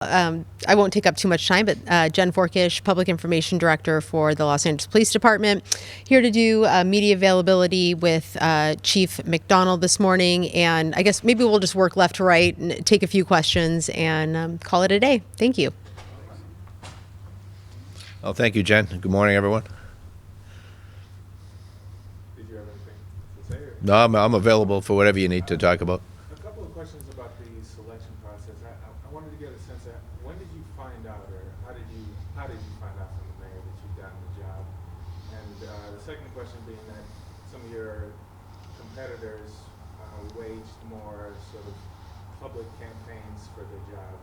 I won't take up too much time, but Jen Forkish, Public Information Director for the Los Angeles Police Department, here to do media availability with Chief McDonnell this morning. And I guess maybe we'll just work left to right and take a few questions and call it a day. Thank you. Well, thank you, Jen. Good morning, everyone. Did you have anything to say? Or? No, I'm available for whatever you need to talk about. A couple of questions about the selection process. I wanted to get a sense of when did you find out, or how did you find out from the mayor that you'd gotten the job? And the second question being that some of your competitors waged more sort of public campaigns for the job.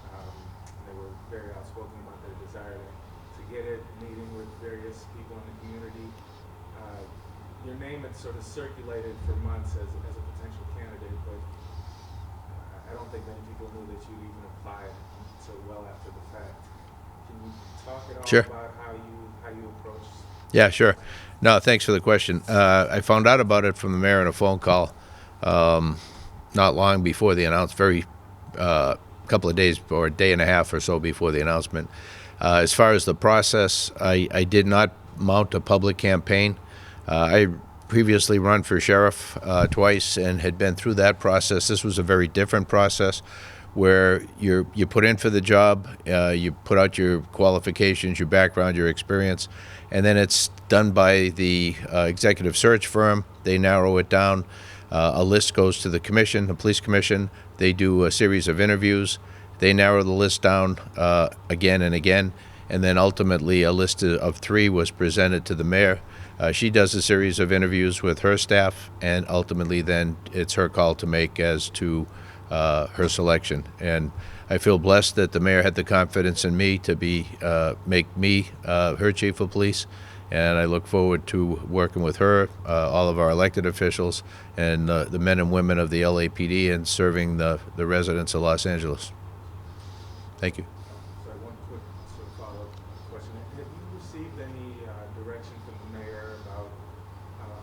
And they were very outspoken about their desire to get it, meeting with various people in the community. Your name had sort of circulated for months as a potential candidate, but I don't think many people knew that you'd even applied until well after the fact. Can you talk at all Sure. about how you approached? Yeah, sure. No, thanks for the question. I found out about it from the mayor on a phone call not long before the announcement, couple of days or a day and a half or so before the announcement. As far as the process, I did not mount a public campaign. I previously run for sheriff twice and had been through that process. This was a very different process where you put in for the job, you put out your qualifications, your background, your experience, and then it's done by the executive search firm. They narrow it down. A list goes to the commission, the police commission. They do a series of interviews. They narrow the list down again and again, and then ultimately a list of 3 was presented to the mayor. She does a series of interviews with her staff, and ultimately then it's her call to make as to her selection. And I feel blessed that the mayor had the confidence in me to make me her chief of police, and I look forward to working with her, all of our elected officials, and the men and women of the LAPD, and serving the residents of Los Angeles. Thank you. So one quick sort of follow-up question. Have you received any direction from the mayor about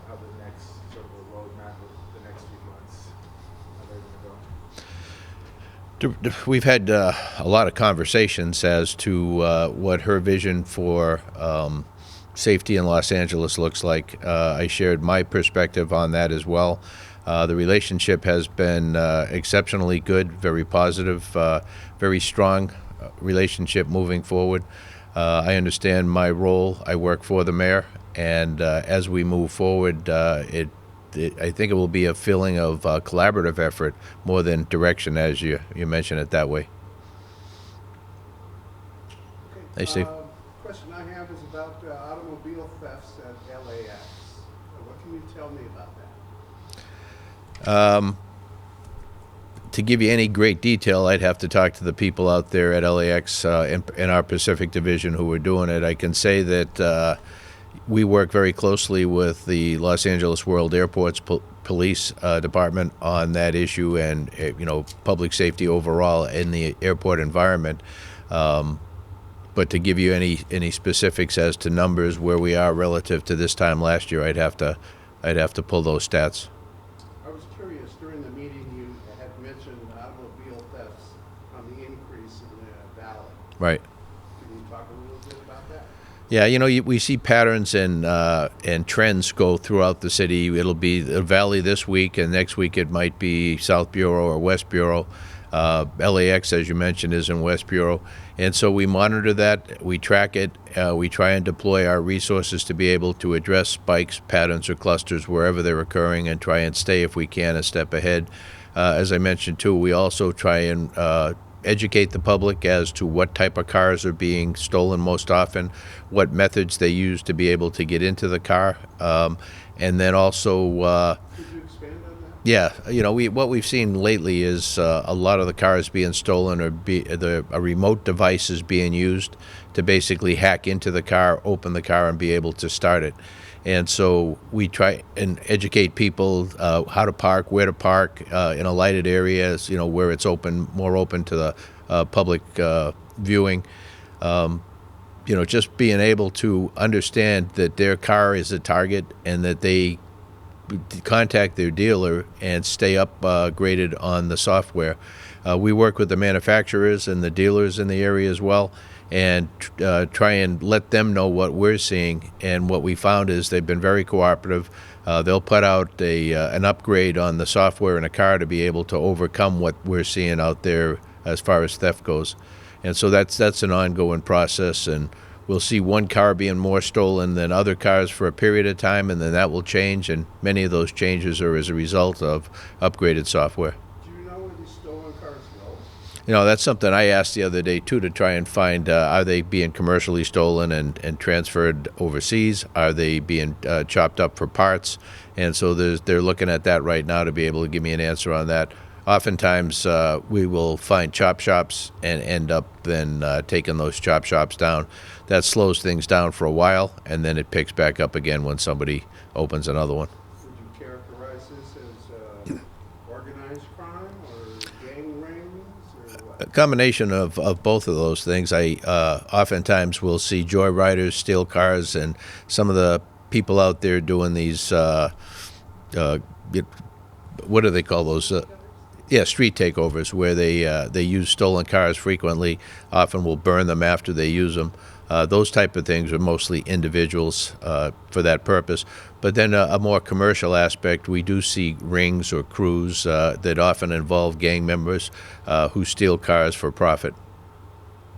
how the next sort of a roadmap of the next few months, how they're going to go? We've had a lot of conversations as to what her vision for safety in Los Angeles looks like. I shared my perspective on that as well. The relationship has been exceptionally good, very positive, very strong relationship moving forward. I understand my role. I work for the mayor, and as we move forward, I think it will be a feeling of collaborative effort more than direction, as you mention it that way. Okay. Hey, Steve. Question I have is about automobile thefts at LAX. What can you tell me about that? To give you any great detail, I'd have to talk to the people out there at LAX in our Pacific Division who are doing it. I can say that we work very closely with the Los Angeles World Airports Police Department on that issue, and public safety overall in the airport environment. But to give you any specifics as to numbers where we are relative to this time last year, I'd have to pull those stats. I was curious, during the meeting you had mentioned automobile thefts on the increase in the valley. Right. Can you talk a little bit about that? Yeah, we see patterns and trends go throughout the city. It'll be the Valley this week, and next week it might be South Bureau or West Bureau. LAX, as you mentioned, is in West Bureau. And so we monitor that, we track it, we try and deploy our resources to be able to address spikes, patterns, or clusters wherever they're occurring, and try and stay, if we can, a step ahead. As I mentioned, too, we also try and educate the public as to what type of cars are being stolen most often, what methods they use to be able to get into the car, and then also Could you expand on that? yeah, what we've seen lately is a lot of the cars being stolen, or a remote device is being used to basically hack into the car, open the car, and be able to start it. And so we try and educate people how to park, where to park in a lighted area, where it's more open to the public viewing. Just being able to understand that their car is a target, and that they contact their dealer and stay upgraded on the software We work with the manufacturers and the dealers in the area as well, and try and let them know what we're seeing. And what we found is they've been very cooperative. They'll put out an upgrade on the software in a car to be able to overcome what we're seeing out there as far as theft goes. And so that's an ongoing process, and we'll see one car being more stolen than other cars for a period of time, and then that will change, and many of those changes are as a result of upgraded software. Do you know where these stolen cars go? You know, that's something I asked the other day, too, to try and find, are they being commercially stolen and transferred overseas? Are they being chopped up for parts? And so they're looking at that right now to be able to give me an answer on that. Oftentimes, we will find chop shops and end up then taking those chop shops down. That slows things down for a while, and then it picks back up again when somebody opens another one. Would you characterize this as organized crime or gang rings or what? A combination of both of those things. I oftentimes will see joyriders steal cars, and some of the people out there doing these, what do they call those? Yeah, street takeovers, where they use stolen cars frequently, often will burn them after they use them. Those type of things are mostly individuals for that purpose. But then a more commercial aspect, we do see rings or crews that often involve gang members who steal cars for profit.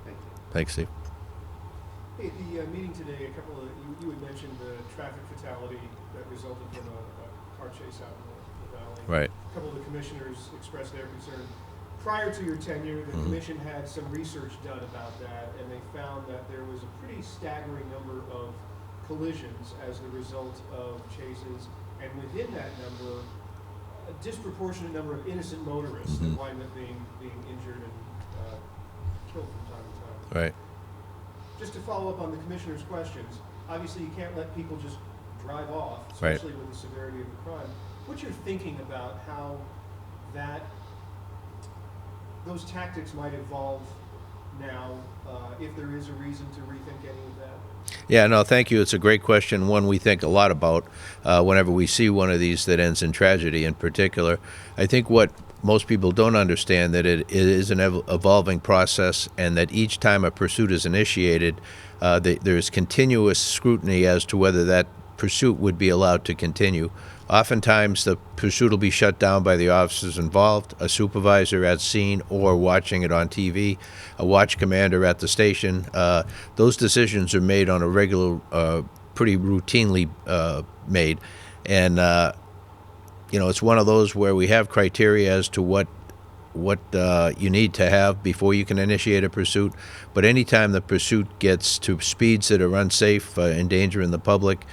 Thank you. Thanks, Steve. Hey, the meeting today, you had mentioned the traffic fatality that resulted from a car chase out in the valley. Right. A couple of the commissioners expressed their concern. Prior to your tenure, the commission had some research done about that, and they found that there was a pretty staggering number of collisions as the result of chases, and within that number, a disproportionate number of innocent motorists that wind up being injured and killed from time to time. Right. Just to follow up on the commissioner's questions, obviously you can't let people just drive off, Right. especially with the severity of the crime. What's your thinking about how those tactics might evolve now, if there is a reason to rethink any of that? Yeah, no, thank you. It's a great question, one we think a lot about whenever we see one of these that ends in tragedy in particular. I think what most people don't understand that it is an evolving process, and that each time a pursuit is initiated, there's continuous scrutiny as to whether that pursuit would be allowed to continue. Oftentimes, the pursuit will be shut down by the officers involved, a supervisor at scene or watching it on TV, a watch commander at the station. Those decisions are made on a regular, pretty routinely made. And, it's one of those where we have criteria as to what you need to have before you can initiate a pursuit. But anytime the pursuit gets to speeds that are unsafe, endangering the public,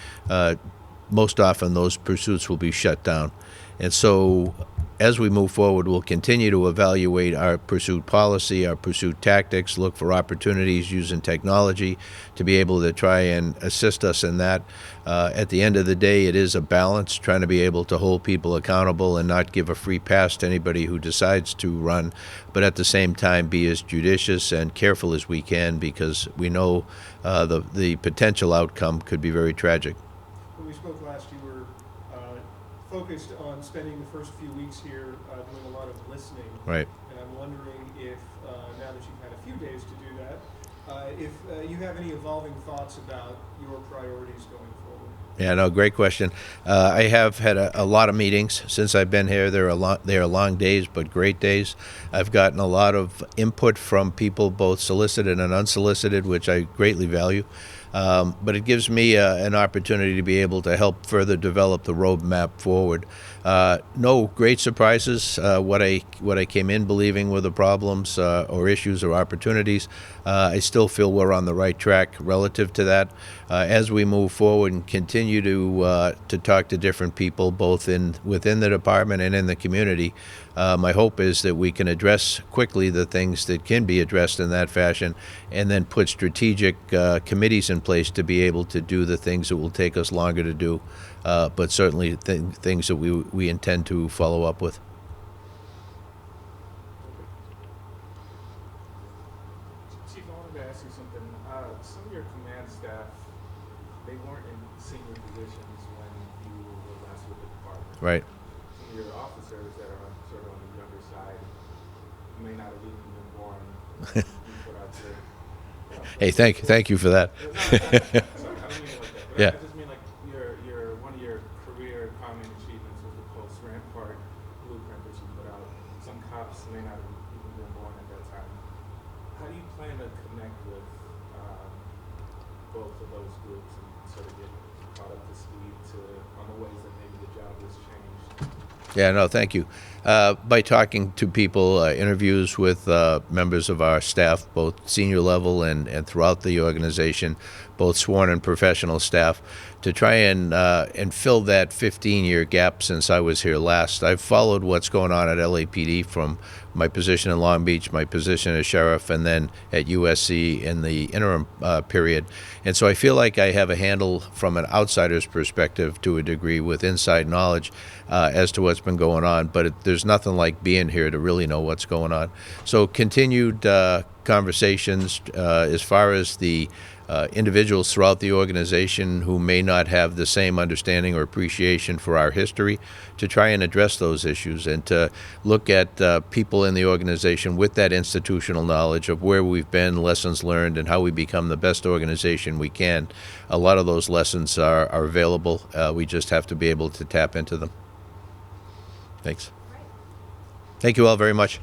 most often those pursuits will be shut down. And so as we move forward, we'll continue to evaluate our pursuit policy, our pursuit tactics, look for opportunities using technology to be able to try and assist us in that. At the end of the day, it is a balance, trying to be able to hold people accountable and not give a free pass to anybody who decides to run, but at the same time be as judicious and careful as we can, because we know the potential outcome could be very tragic. When we spoke last, you were focused on spending the first few weeks here doing a lot of listening. Right. And I'm wondering if, now that you've had a few days to do that, if you have any evolving thoughts about your priorities going forward. Yeah, no, great question. I have had a lot of meetings since I've been here. They are long days, but great days. I've gotten a lot of input from people, both solicited and unsolicited, which I greatly value. But it gives me an opportunity to be able to help further develop the roadmap forward. No great surprises. What I came in believing were the problems or issues or opportunities. I still feel we're on the right track relative to that. As we move forward and continue to talk to different people, both within the department and in the community, my hope is that we can address quickly the things that can be addressed in that fashion, and then put strategic committees in place to be able to do the things that will take us longer to do, but certainly things that we intend to follow up with. Chief, I wanted to ask you something. Some of your command staff, they weren't in senior positions when you were last with the department. Right. Some of your officers that are sort of on the younger side, may not have even been born. You put out there. Hey, thank you for that. Sorry, I don't mean it like that. But Yeah. I just mean like your one of your career crowning achievements was the post-Rampart blueprint that you put out. Some cops may not have even been born at that time. How do you plan to connect with both of those groups and sort of get caught up to speed on the ways that maybe the job has changed? Yeah, no, thank you. By talking to people, interviews with members of our staff, both senior level and throughout the organization, both sworn and professional staff, to try and fill that 15-year gap since I was here last. I've followed what's going on at LAPD from my position in Long Beach, my position as sheriff, and then at USC in the interim period. And so I feel like I have a handle from an outsider's perspective to a degree with inside knowledge as to what's been going on. But there's nothing like being here to really know what's going on. So continued conversations as far as the individuals throughout the organization who may not have the same understanding or appreciation for our history, to try and address those issues and to look at people in the organization with that institutional knowledge of where we've been, lessons learned, and how we become the best organization we can. A lot of those lessons are available. We just have to be able to tap into them. Thanks. Thank you all very much.